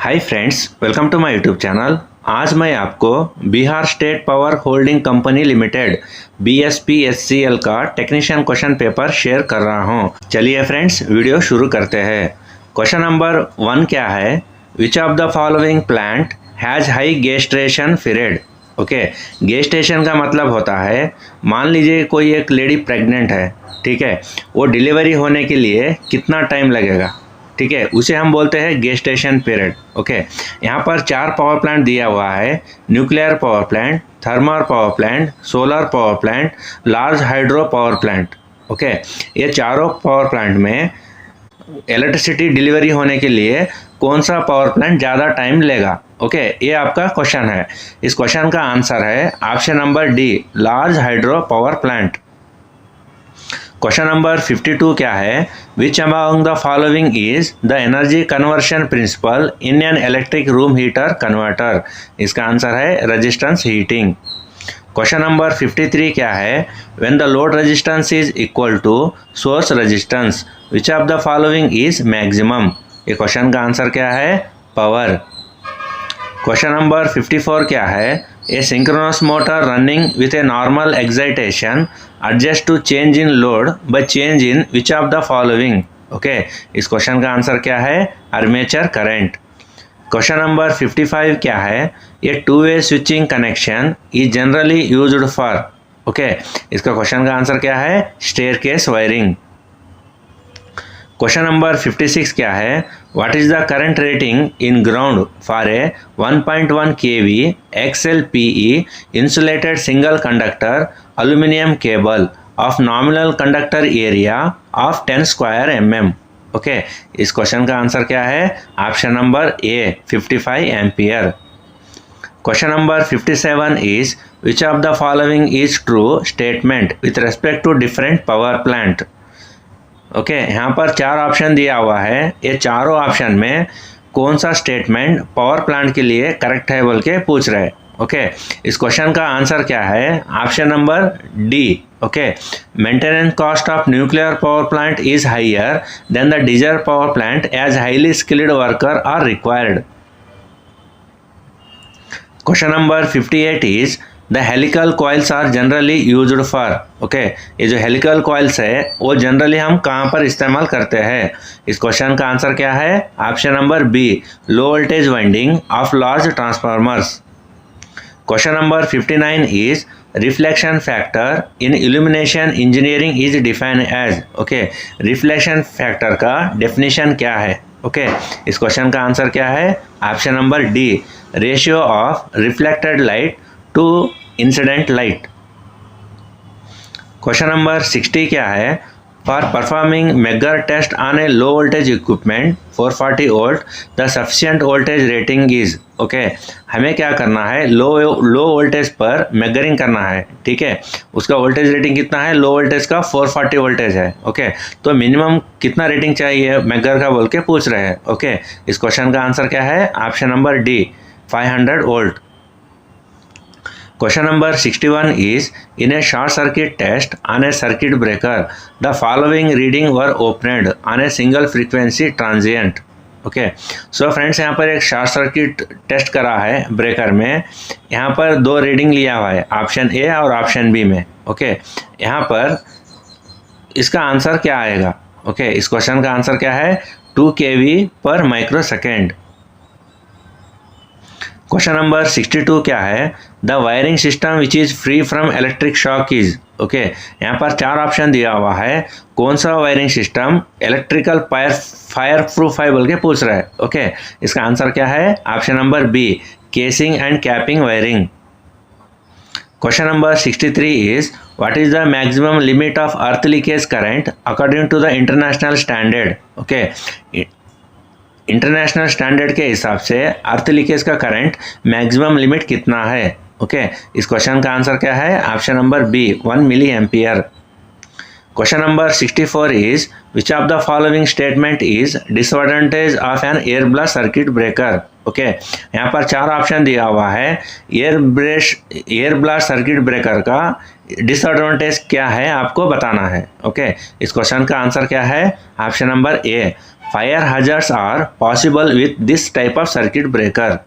Hi friends, welcome to my YouTube channel. आज मैं आपको Bihar state power holding company limited BSPSCL का technician question paper share कर रहा हूं। चलिए फ्रेंड्स, वीडियो शुरू करते हैं। क्वेश्चन नंबर 1 क्या है? विच of the following plant has high gestation period? Okay, gestation का मतलब होता है, मान लीजिए कोई एक लेडी प्रेग्नेंट है, ठीक है, वो डिलीवरी होने के लिए कितना टाइम लगेगा, ठीक है, उसे हम बोलते हैं गेस्टेशन पीरियड। ओके, यहाँ पर 4 पावर प्लांट दिया हुआ है: nuclear power plant, thermal power plant, solar power plant, large hydro power plant. Okay, ये चारों पावर प्लांट में इलेक्ट्रिसिटी डिलीवरी होने के लिए कौन सा पावर प्लांट ज़्यादा टाइम लेगा? ओके, ये आपका क्वेश्चन है। इस क्वेश्चन का आंसर है option number D, large hydro power plant. Question number 52 क्या है? Which among the following is the energy conversion principle in an electric room heater converter? इसका आंसर है रेजिस्टेंस हीटिंग। क्वेश्चन नंबर 53 क्या है? When the load resistance is equal to source resistance, which of the following is maximum? ये question का answer क्या है? Power. Question number 54 क्या है? A synchronous motor running with a normal excitation adjusts to change in load by change in which of the following? Okay, इस question का answer क्या है? Armature current. क्वेश्चन नंबर 55 क्या है? ये two way switching connection is generally used for? Okay, इसका question का answer क्या है? Staircase wiring. क्वेश्चन नंबर 56 क्या है? What is the current rating in ground for a 1.1 kV XLPE insulated single conductor aluminium cable of nominal conductor area of 10 square mm? Okay, इस question का answer क्या है? Option number A, 55 ampere. Question number 57 is which of the following is true statement with respect to different power plant? Okay, यहाँ पर 4 option दिया हुआ है। ये चारों ऑप्शन में कौन सा स्टेटमेंट पावर प्लांट के लिए करेक्ट है बोल के पूछ रहे हैं। ओके, इस क्वेश्चन का आंसर क्या है? Option number D. Okay, maintenance cost of nuclear power plant is higher than the diesel power plant as highly skilled worker are required. Question number 58 is the helical coils are generally used for? Okay, ये जो helical coils है वो generally हम कहाँ पर इस्तेमाल करते हैं? इस क्वेश्चन का आंसर क्या है? Option number B, low voltage winding of large transformers. Question number 59 is reflection factor in illumination engineering is defined as? Okay, reflection factor का डेफिनेशन क्या है? ओके, इस क्वेश्चन का आंसर क्या है? Option number D, ratio of reflected light to incident light. Question number 60 क्या है? For performing megger test on a low voltage equipment 440 volt the sufficient voltage rating is? Okay, हमें क्या करना है? लो वोल्टेज पर मेगरिंग करना है, ठीक है, उसका वोल्टेज रेटिंग कितना है? लो वोल्टेज का 440 वोल्टेज है। ओके, तो मिनिमम कितना रेटिंग चाहिए मेगर का बोल के पूछ रहे हैं। ओके, इस क्वेश्चन का आंसर क्या है? Option number D, 500 volt. Question number 61 is, in a short circuit test on a circuit breaker, the following reading were obtained on a single frequency transient. Okay, so friends, यहाँ पर एक short circuit test करा है breaker में। यहाँ पर 2 reading लिया हुआ है, ऑप्शन ए और ऑप्शन बी में। ओके, यहाँ पर इसका आंसर क्या आएगा? ओके, इस क्वेश्चन का आंसर क्या है? 2 kV पर माइक्रो सेकेंड। क्वेश्चन नंबर 62 क्या है? The wiring system which is free from electric shock is? Okay, यहाँ पर 4 ऑप्शन दिया हुआ है। कौन सा wiring system electrical fire proof है बोल के पूछ रहा है। ओके, इसका आंसर क्या है? Option number B, casing and capping wiring. Question number 63 is what is the maximum limit of earth leakage current according to the international standard? Okay, international standard के हिसाब से अर्थ लीकेज का current maximum limit कितना है? Okay, इस question का answer क्या है? Option number B, 1 milli ampere. Question number 64 is which of the following statement is disadvantage of an air blast circuit breaker? Okay, यहाँ पर 4 ऑप्शन दिया हुआ है। एयर ब्लास्ट सर्किट ब्रेकर का डिसएडवांटेज क्या है आपको बताना है। ओके, इस क्वेश्चन का आंसर क्या है? Option number A, Fire hazards are possible with this type of circuit breaker.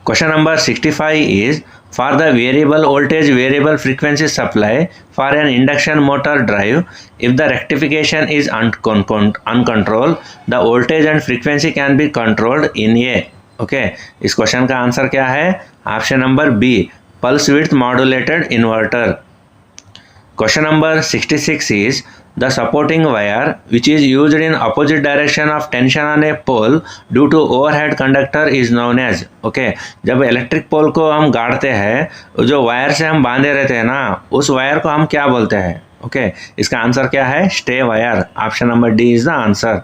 Question number 65 is, for the variable voltage variable frequency supply for an induction motor drive, if the rectification is uncontrolled, the voltage and frequency can be controlled in a. Okay, इस question का answer क्या है? Option number B, pulse width modulated inverter. Question number 66 is, the supporting wire which is used in opposite direction of tension on a pole due to overhead conductor is known as. Okay, जब electric pole को हम गाड़ते हैं, जो wire से हम बांधे रहते हैं ना, उस वायर को हम क्या बोलते हैं? ओके, इसका आंसर क्या है? Stay wire. Option number D is the answer.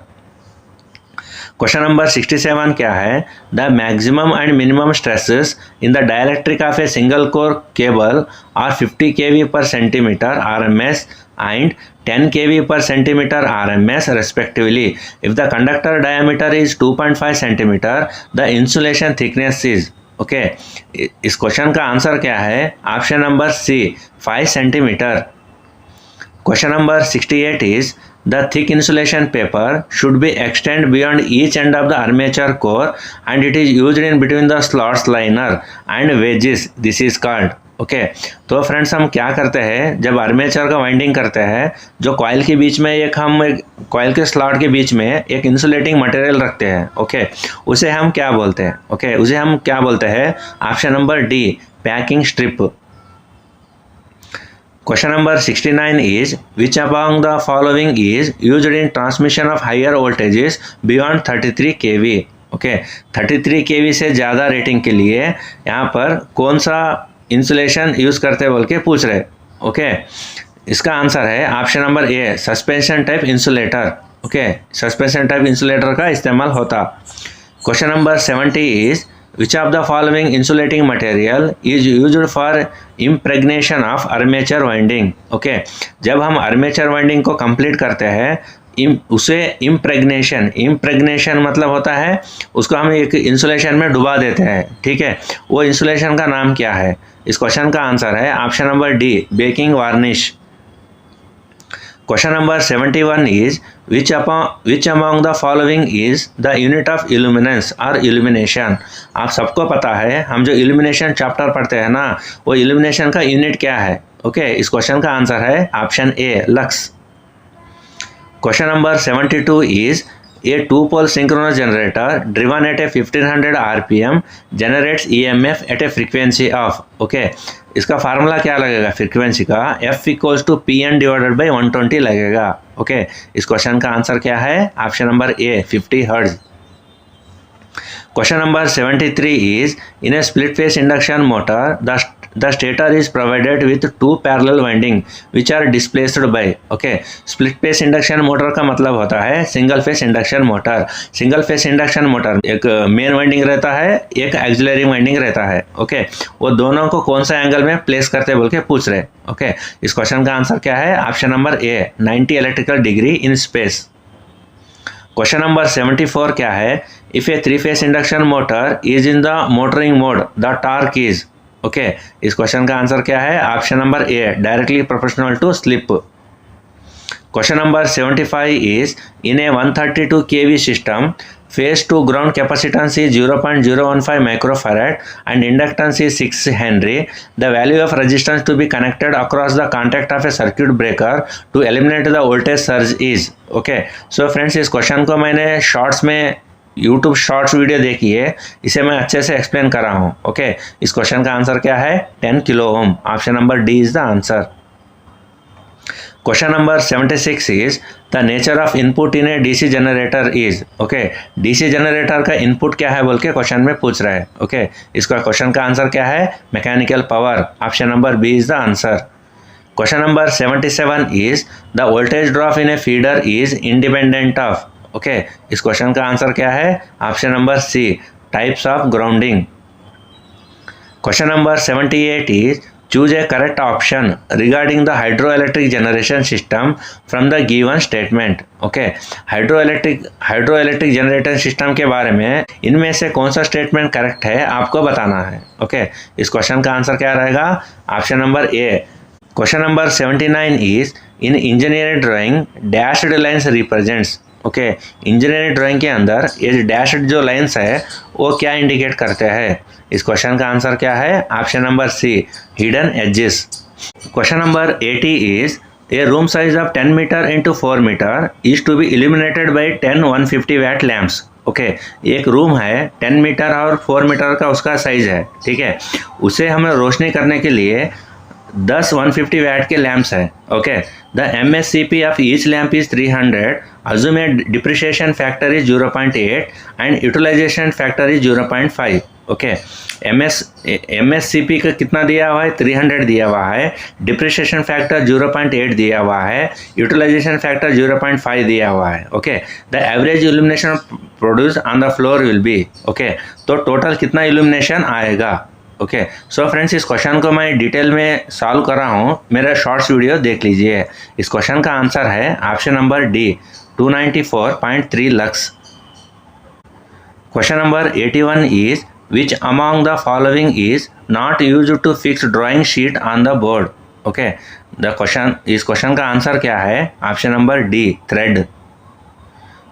Question number 67 क्या है? The maximum and minimum stresses in the dielectric of a single core cable are 50 kV per centimeter RMS and 10 kV per centimeter RMS respectively. If the conductor diameter is 2.5 centimeter, the insulation thickness is. Okay, इस question का answer क्या है? Option number C, 5 centimetre. Question number 68 is, the thick insulation paper should be extended beyond each end of the armature core and it is used in between the slots liner and wedges. This is called. Okay, तो friends हम क्या करते हैं, जब armature का winding करते हैं, जो कॉइल के बीच में एक कॉइल के स्लॉट के बीच में एक इंसुलेटिंग मटेरियल रखते हैं. ओके, उसे हम क्या बोलते हैं? ओके, उसे हम क्या बोलते हैं? Option number D, packing strip. Question number 69 is, which among the following is used in transmission of higher voltages beyond 33 kV? Okay, 33 kV से ज़्यादा रेटिंग के लिए यहाँ पर कौन सा इंसुलेशन यूज़ करते बोल के पूछ रहे. ओके, इसका आंसर है ऑप्शन नंबर ए, suspension type insulator. Okay, suspension type insulator का इस्तेमाल होता. Question number 70 is, which of the following insulating material is used for impregnation of armature winding? Okay, जब हम आर्मेचर वाइंडिंग को कंप्लीट करते हैं, उसे इम्प्रेग्नेशन मतलब होता है उसको हम एक इंसुलेशन में डुबा देते हैं. ठीक है, वो इंसुलेशन का नाम क्या है? इस क्वेश्चन का आंसर है option number D, baking varnish. Question number 71 is, which among the following is the unit of illuminance or illumination? आप सबको पता है, हम जो illumination चैप्टर पढ़ते हैं ना, वो illumination का यूनिट क्या है? ओके, इस क्वेश्चन का आंसर है option A, lux. Question number 72 is, a two-pole synchronous generator driven at a 1500 RPM generates EMF at a frequency of. Okay, इसका फार्मूला क्या लगेगा फ्रीक्वेंसी का? F = PN / 120 लगेगा. ओके, इस क्वेश्चन का आंसर क्या है? Option number A, 50 hertz. Question number 73 is, in a split phase induction motor, the stator is provided with two parallel winding which are displaced by. Okay, split phase induction motor का मतलब होता है single phase induction motor. Single phase induction motor एक main winding रहता है, एक axillary winding रहता है. ओके, वो दोनों को कौन सा एंगल में प्लेस करते बोल के पूछ रहे. ओके, इस क्वेश्चन का आंसर क्या है? Option number A, 90 electrical degree in space. Question number 74 क्या है? If a 3-phase induction motor is in the motoring mode, the torque is. Okay, इस क्वेश्चन का आंसर क्या है? Option number A, directly proportional to slip. Question number 75 is, in a 132 kV system, phase to ground capacitance is 0.015 microfarad and inductance is 6 Henry. The value of resistance to be connected across the contact of a circuit breaker to eliminate the voltage surge is. Okay, so friends, इस question को मैंने shorts में YouTube shorts video देखी है, इसे मैं अच्छे से एक्सप्लेन कर रहा हूँ. ओके, इस क्वेश्चन का आंसर क्या है? 10 kilo ohm. Option number D is the answer. Question number 76 is, the nature of input in a DC generator is. Okay, DC generator का इनपुट क्या है बोल के क्वेश्चन में पूछ रहा है. ओके, इसका क्वेश्चन का आंसर क्या है? Mechanical power. Option number B is the answer. Question number 77 is, the voltage drop in a feeder is independent of. Okay, इस क्वेश्चन का आंसर क्या है? Option number C, types of grounding. Question number 78 is, choose a correct option regarding the hydroelectric generation system from the given statement. Okay, hydroelectric generator system के बारे में इनमें से कौन सा स्टेटमेंट करेक्ट है आपको बताना है. ओके, इस क्वेश्चन का आंसर क्या रहेगा? Option number A. Question number 79 is, in engineering drawing dashed lines represents. Okay, engineering drawing के अंदर ये डैश्ड जो लाइंस है वो क्या इंडिकेट करते हैं? इस क्वेश्चन का आंसर क्या है? Option number C, hidden edges. Question number 80 is a room size of 10 metre into 4 metre is to be illuminated by 10 150 watt lamps. Okay, एक रूम है 10 मीटर और 4 मीटर का उसका साइज है, ठीक है, उसे हमें रोशनी करने के लिए 10 150 वैट के लैम्प्स है। Okay, the MSCP of each lamp is 300, assume a depreciation factor is 0.8 and utilization factor is 0.5। Okay, MSCP का कितना दिया हुआ है? 300 दिया हुआ है, डिप्रिसिएशन फैक्टर 0.8 दिया हुआ है, यूटिलाइजेशन फैक्टर 0.5 दिया हुआ है। Okay, the average illumination produce on the floor will be. Okay, तो टोटल कितना इल्यूमिनेशन आएगा? ओके, सो फ्रेंड्स, इस क्वेश्चन को मैं डिटेल में सॉल्व कर रहा हूँ, मेरा शॉर्ट्स वीडियो देख लीजिए। इस क्वेश्चन का आंसर है option number D, 294.3 lux. Question number 81 is which among the following is not used to fix drawing sheet on the board? Okay, इस क्वेश्चन का आंसर क्या है? Option number D, thread.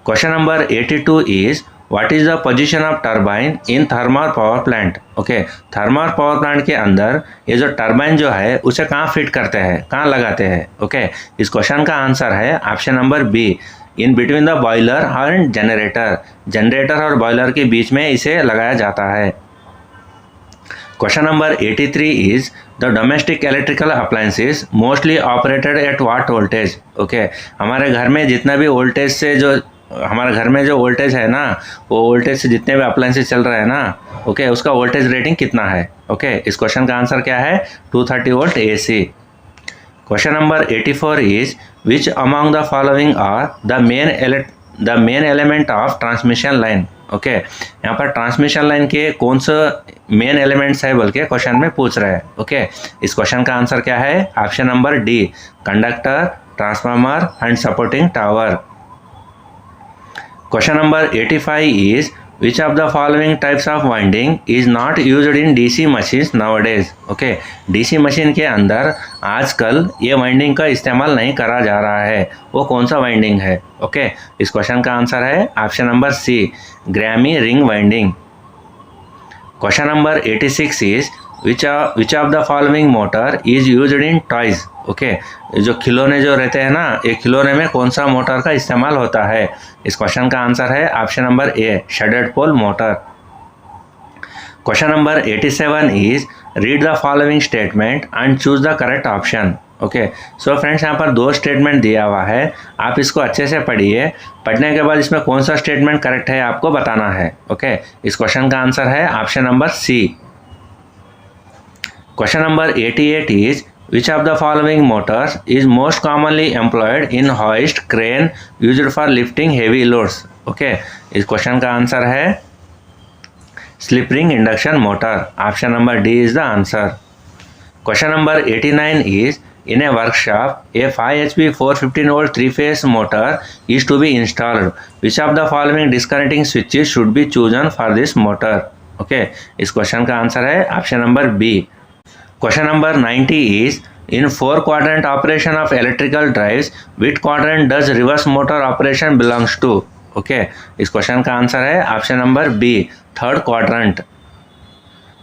Question number 82 is what is the position of turbine in thermal power plant? Okay, thermal power plant के अंदर ये जो turbine जो है उसे कहाँ फिट करते हैं, कहाँ लगाते हैं? ओके, इस क्वेश्चन का आंसर है option number B, in between the boiler and generator. Generator और बॉयलर के बीच में इसे लगाया जाता है। Question number 83 is the domestic electrical appliances mostly operated at what voltage? Okay, हमारे घर में जितना भी वोल्टेज से जो हमारे घर में जो वोल्टेज है ना, वो वोल्टेज से जितने भी अप्लायंसेस चल रहे हैं ना, ओके, उसका वोल्टेज रेटिंग कितना है? ओके, इस क्वेश्चन का आंसर क्या है? 230 volt AC। Question number 84 is which among the following are the main element of transmission line? Okay, यहाँ पर ट्रांसमिशन लाइन के कौन सा मेन एलिमेंट्स है बोल के क्वेश्चन में पूछ रहे हैं। ओके, इस क्वेश्चन का आंसर क्या है? Option number D, conductor, transformer and supporting tower. Question number 85 is which of the following types of winding is not used in DC machines nowadays? Okay, DC machine के अंदर आजकल ये winding का इस्तेमाल नहीं करा जा रहा है, वो कौन सा वाइंडिंग है? ओके, इस क्वेश्चन का आंसर है option number C, gramme ring winding. Question number 86 is which of the following motor is used in toys? ओके, जो खिलौने जो रहते हैं ना, ये खिलौने में कौन सा मोटर का इस्तेमाल होता है? इस क्वेश्चन का आंसर है option number A, shaded pole motor. Question number 87 is read the following statement and choose the correct option. Okay, so friends, यहाँ पर दो स्टेटमेंट दिया हुआ है, आप इसको अच्छे से पढ़िए, पढ़ने के बाद इसमें कौन सा स्टेटमेंट करेक्ट है आपको बताना है। ओके, इस क्वेश्चन का आंसर है option number C. Question number 88 is which of the following motors is most commonly employed in hoist crane used for lifting heavy loads? Okay, इस क्वेश्चन का आंसर है slip ring induction motor. Option number D is the answer. Question number 89 is in a workshop a 5 HP 415 volt 3-phase motor is to be installed. Which of the following disconnecting switches should be chosen for this motor? Okay, इस question का answer है option number B. Question number 90 is in 4-quadrant operation of electrical drives, which quadrant does reverse motor operation belongs to? Okay, इस question का answer है option number B, third quadrant.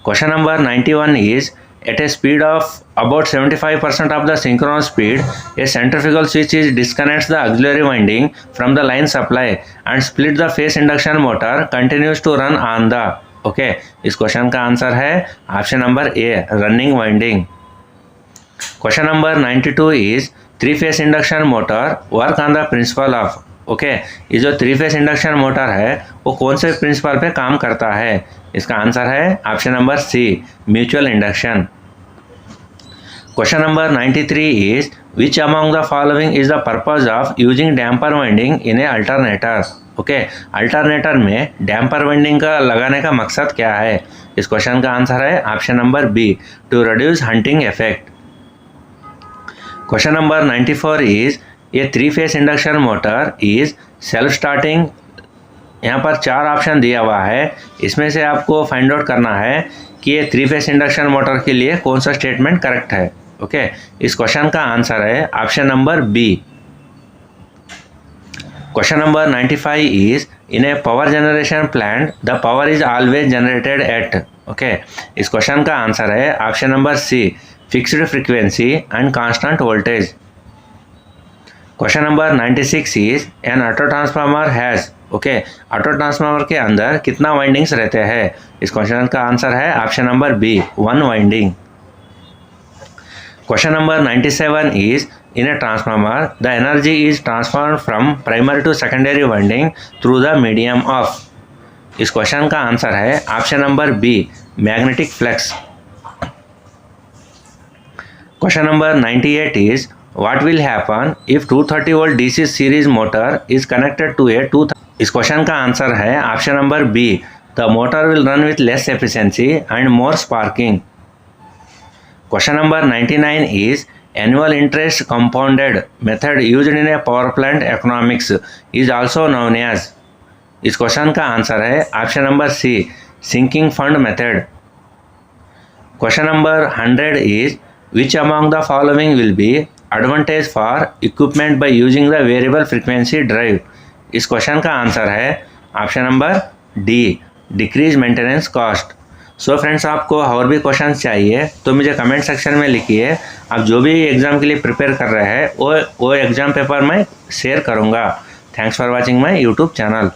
Question number 91 is at a speed of about 75% of the synchronous speed, a centrifugal switch disconnects the auxiliary winding from the line supply and split the phase induction motor continues to run on the। Okay, इस question का answer है option number A, running winding. Question number 92 is 3-phase induction motor work on the principle of. Okay, ये जो 3-phase induction motor है वो कौन से principal पे काम करता है? इसका आंसर है option number C, mutual induction. Question number 93 is which among the following is the purpose of using damper winding in a alternator? Okay, alternator में डैम्पर वाइंडिंग का लगाने का मकसद क्या है? इस क्वेश्चन का आंसर है option number B, to reduce hunting effect. Question number 94 is ये 3-phase induction motor is self starting. यहाँ पर 4 ऑप्शन दिया हुआ है, इसमें से आपको फाइंड आउट करना है कि ये 3-phase इंडक्शन मोटर के लिए कौन सा स्टेटमेंट करेक्ट है। ओके, इस क्वेश्चन का आंसर है option number B. Question number 95 is in a power generation plant the power is always generated at. Okay, इस क्वेश्चन का आंसर है option number C, fixed frequency and constant voltage. Question number 96 is an auto transformer has. Okay, auto transformer के अंदर कितना windings रहते हैं? इस question का आंसर है option number B, 1 winding. Question number 97 is in a transformer the energy is transformed from primary to secondary winding through the medium of। इस question का आंसर है option number B, magnetic flux. Question number 98 is what will happen if 230 volt DC series motor is connected to a 2। इस question का answer है option number B, the motor will run with less efficiency and more sparking. Question number 99 is annual interest compounded method used in a power plant economics is also known as। इस question का answer है option number C, sinking fund method. Question number 100 is which among the following will be advantage for equipment by using the variable frequency drive. इस question का answer है option number D, decrease maintenance cost. So friends, आपको और भी questions चाहिए तो मुझे comment section में लिखिए। आप जो भी एग्ज़ाम के लिए प्रिपेयर कर रहे हैं वो एग्ज़ाम पेपर मैं शेयर करूँगा। Thanks for watching my YouTube channel.